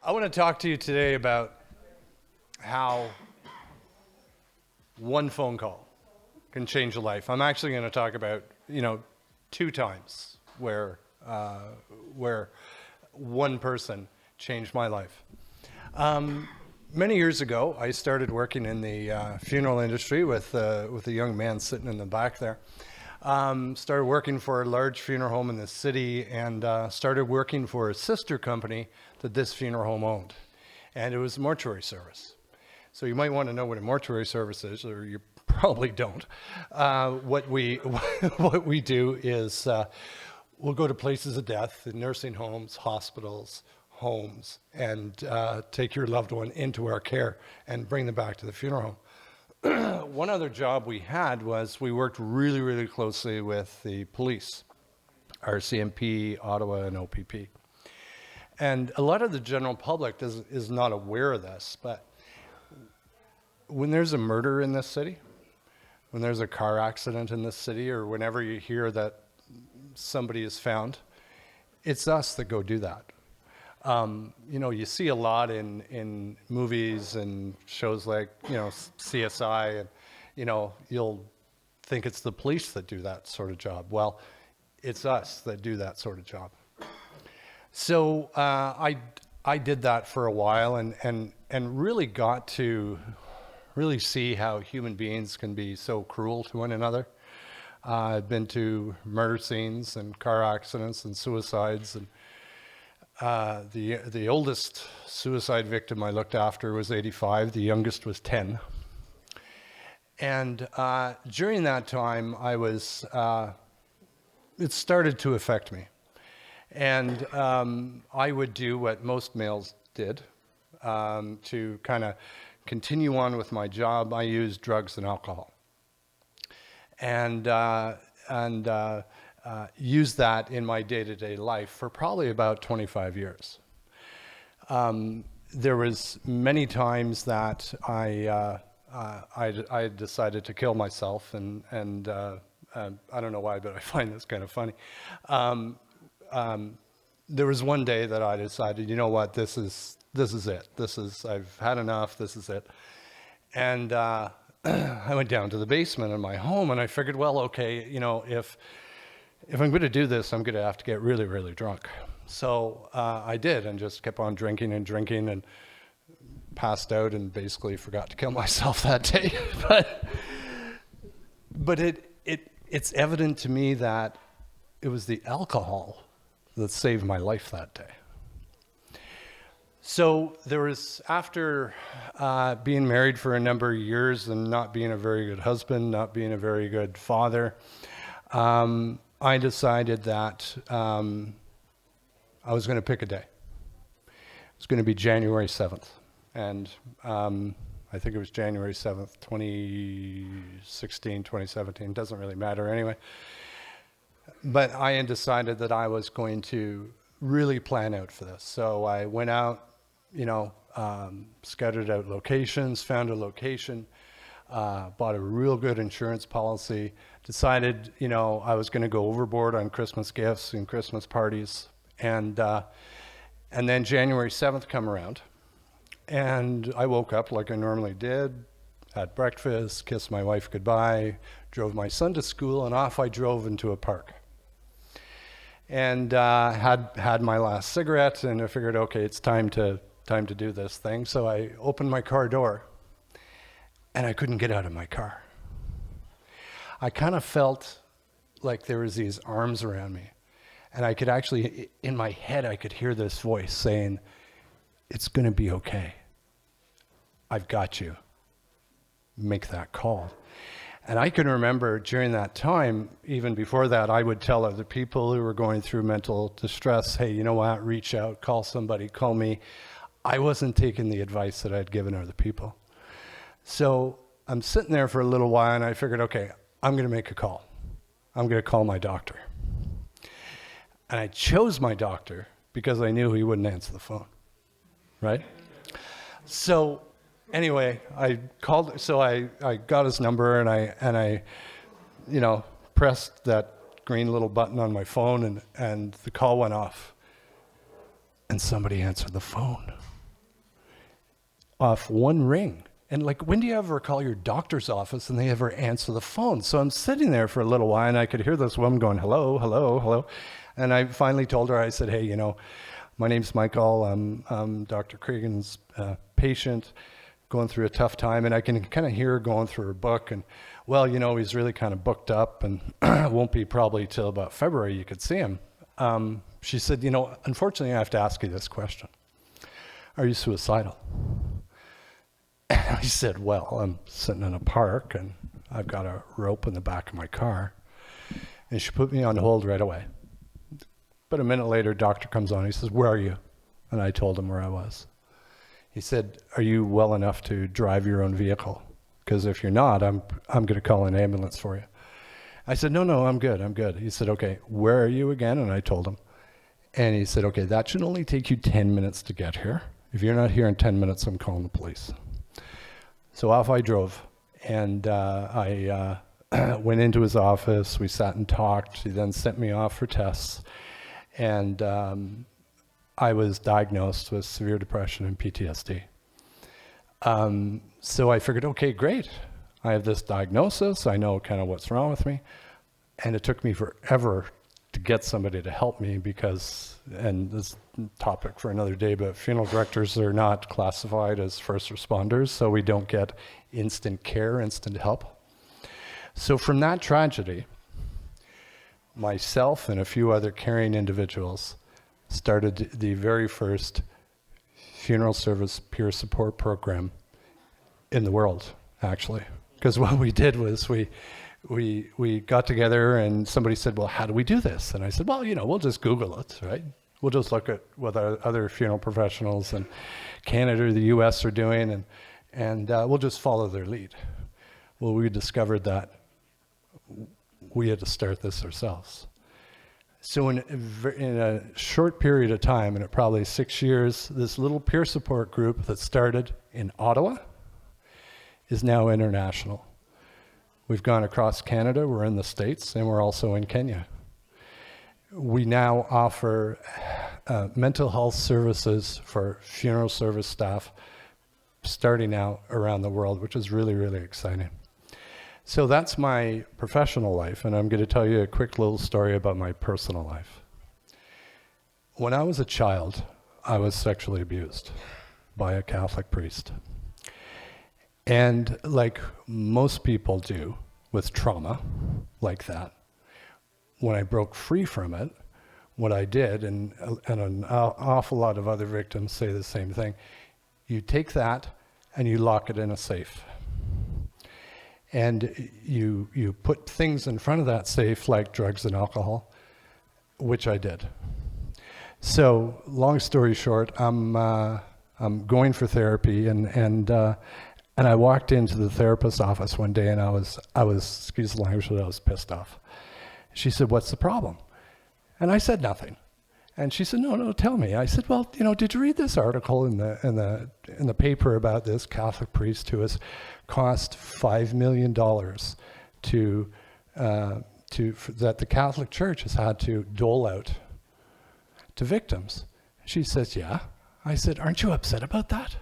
I want to talk to you today about how one phone call can change a life. I'm actually going to talk about, two times where one person changed my life. Many years ago, I started working in the funeral industry with a young man sitting in the back there. Started working for a large funeral home in the city and started working for a sister company that this funeral home owned. And it was a mortuary service. So you might want to know what a mortuary service is, or you probably don't. What we do is we'll go to places of death, nursing homes, hospitals, homes, and take your loved one into our care and bring them back to the funeral home. One other job we had was we worked really, really closely with the police, RCMP, Ottawa, and OPP. And a lot of the general public is not aware of this, but when there's a murder in this city, when there's a car accident in this city, or whenever you hear that somebody is found, it's us that go do that. You see a lot in movies and shows like, CSI, and, you'll think it's the police that do that sort of job. Well, it's us that do that sort of job. So I did that for a while and really got to really see how human beings can be so cruel to one another. I've been to murder scenes and car accidents and suicides, and the oldest suicide victim I looked after was 85. The youngest was 10. And during that time, it started to affect me. And I would do what most males did to kind of continue on with my job. I used drugs and alcohol. And used that in my day-to-day life for probably about 25 years. There was many times that I decided to kill myself, and I don't know why, but I find this kind of funny. There was one day that I decided, you know what, this is it. I've had enough. This is it. And I went down to the basement in my home, and I figured, well, okay, if I'm going to do this, I'm going to have to get really, really drunk. So I did, and just kept on drinking and passed out and basically forgot to kill myself that day. but it's evident to me that it was the alcohol that saved my life that day. So there was, after being married for a number of years and not being a very good husband, not being a very good father, I decided that I was going to pick a day. It was going to be January 7th. And I think it was January 7th, 2016, 2017. Doesn't really matter anyway. But I had decided that I was going to really plan out for this. So I went out, scouted out locations, found a location, bought a real good insurance policy, decided, I was going to go overboard on Christmas gifts and Christmas parties. And then January 7th come around, and I woke up like I normally did, had breakfast, kissed my wife goodbye, drove my son to school, and off I drove into a park. And had my last cigarette, and I figured, okay, it's time to do this thing. So I opened my car door, and I couldn't get out of my car. I kind of felt like there was these arms around me, and I could actually, in my head, I could hear this voice saying, "It's going to be okay. I've got you. Make that call." And I can remember during that time, even before that, I would tell other people who were going through mental distress, hey, you know what, reach out, call somebody, call me. I wasn't taking the advice that I'd given other people. So I'm sitting there for a little while, and I figured, okay, I'm going to make a call. I'm going to call my doctor. And I chose my doctor because I knew he wouldn't answer the phone, right? So anyway, I called, so I got his number, and I pressed that green little button on my phone, and the call went off, and somebody answered the phone. off one ring. And like, when do you ever call your doctor's office and they ever answer the phone? So I'm sitting there for a little while and I could hear this woman going, hello, hello, hello. And I finally told her, I said, hey, you know, my name's Michael. I'm Dr. Cregan's patient, going through a tough time. And I can kind of hear her going through her book. And, well, you know, he's really kind of booked up and won't be probably till about February you could see him. She said, you know, unfortunately, I have to ask you this question. Are you suicidal? And I said, well, I'm sitting in a park and I've got a rope in the back of my car. And she put me on hold right away. But a minute later, doctor comes on. He says, where are you? And I told him where I was. He said, are you well enough to drive your own vehicle? Because if you're not, I'm going to call an ambulance for you. I said, no, I'm good. He said, okay, where are you again? And I told him. And he said, okay, that should only take you 10 minutes to get here. If you're not here in 10 minutes, I'm calling the police. So off I drove. And I went into his office. We sat and talked. He then sent me off for tests. And I was diagnosed with severe depression and PTSD. So I figured, okay, great. I have this diagnosis. I know kind of what's wrong with me. And it took me forever to get somebody to help me because, and this topic for another day, but funeral directors are not classified as first responders, so we don't get instant care, instant help. So from that tragedy, myself and a few other caring individuals started the very first funeral service peer support program in the world, actually. Because what we did was we got together and somebody said, well, how do we do this? And I said, well, you know, we'll just Google it, right? We'll just look at what other funeral professionals in Canada or the US are doing and we'll just follow their lead. Well, we discovered that we had to start this ourselves. So in a short period of time, and probably 6 years, this little peer support group that started in Ottawa is now international. We've gone across Canada, we're in the States, and we're also in Kenya. We now offer mental health services for funeral service staff starting out around the world, which is really, really exciting. So that's my professional life, and I'm going to tell you a quick little story about my personal life. When I was a child, I was sexually abused by a Catholic priest. And like most people do with trauma like that, when I broke free from it, what I did, and an awful lot of other victims say the same thing, you take that and you lock it in a safe. And you put things in front of that safe like drugs and alcohol, which I did. So long story short, I'm going for therapy and I walked into the therapist's office one day and I was, excuse the language, but I was pissed off. She said, what's the problem? And I said nothing. And she said, no, tell me. I said, well, you know, did you read this article in the paper about this Catholic priest who has cost $5 million that the Catholic Church has had to dole out to victims? She says, yeah. I said, aren't you upset about that?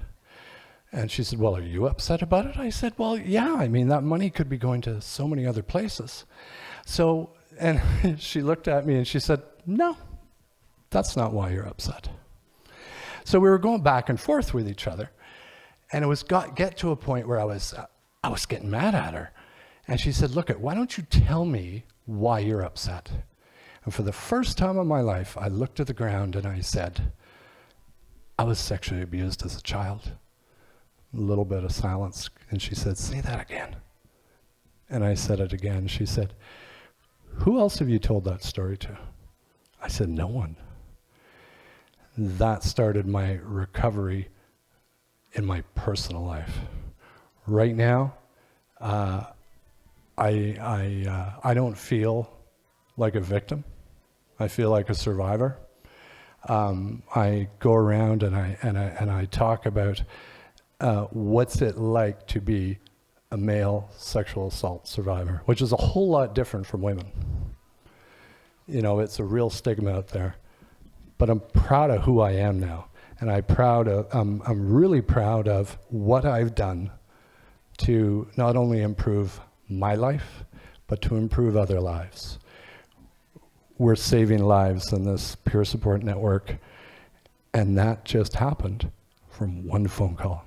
And she said, well, are you upset about it? I said, well, yeah, I mean, that money could be going to so many other places. So, and she looked at me and she said, no, that's not why you're upset. So we were going back and forth with each other. And it was get to a point where I was getting mad at her. And she said, look, why don't you tell me why you're upset? And for the first time in my life, I looked at the ground and I said, I was sexually abused as a child. A little bit of silence. And she said, say that again. And I said it again. She said, who else have you told that story to? I said, no one. That started my recovery in my personal life. Right now, I don't feel like a victim. I feel like a survivor. I go around and I talk about what's it like to be a male sexual assault survivor, which is a whole lot different from women. You know, it's a real stigma out there. But I'm proud of who I am now. And I'm really proud of what I've done to not only improve my life, but to improve other lives. We're saving lives in this peer support network, and that just happened from one phone call.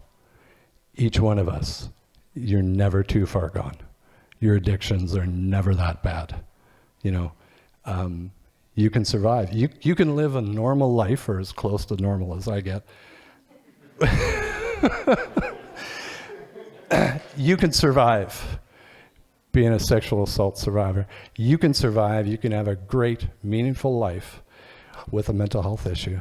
Each one of us, you're never too far gone. Your addictions are never that bad. You know, you can survive. You can live a normal life, or as close to normal as I get. You can survive being a sexual assault survivor. You can survive. You can have a great, meaningful life with a mental health issue.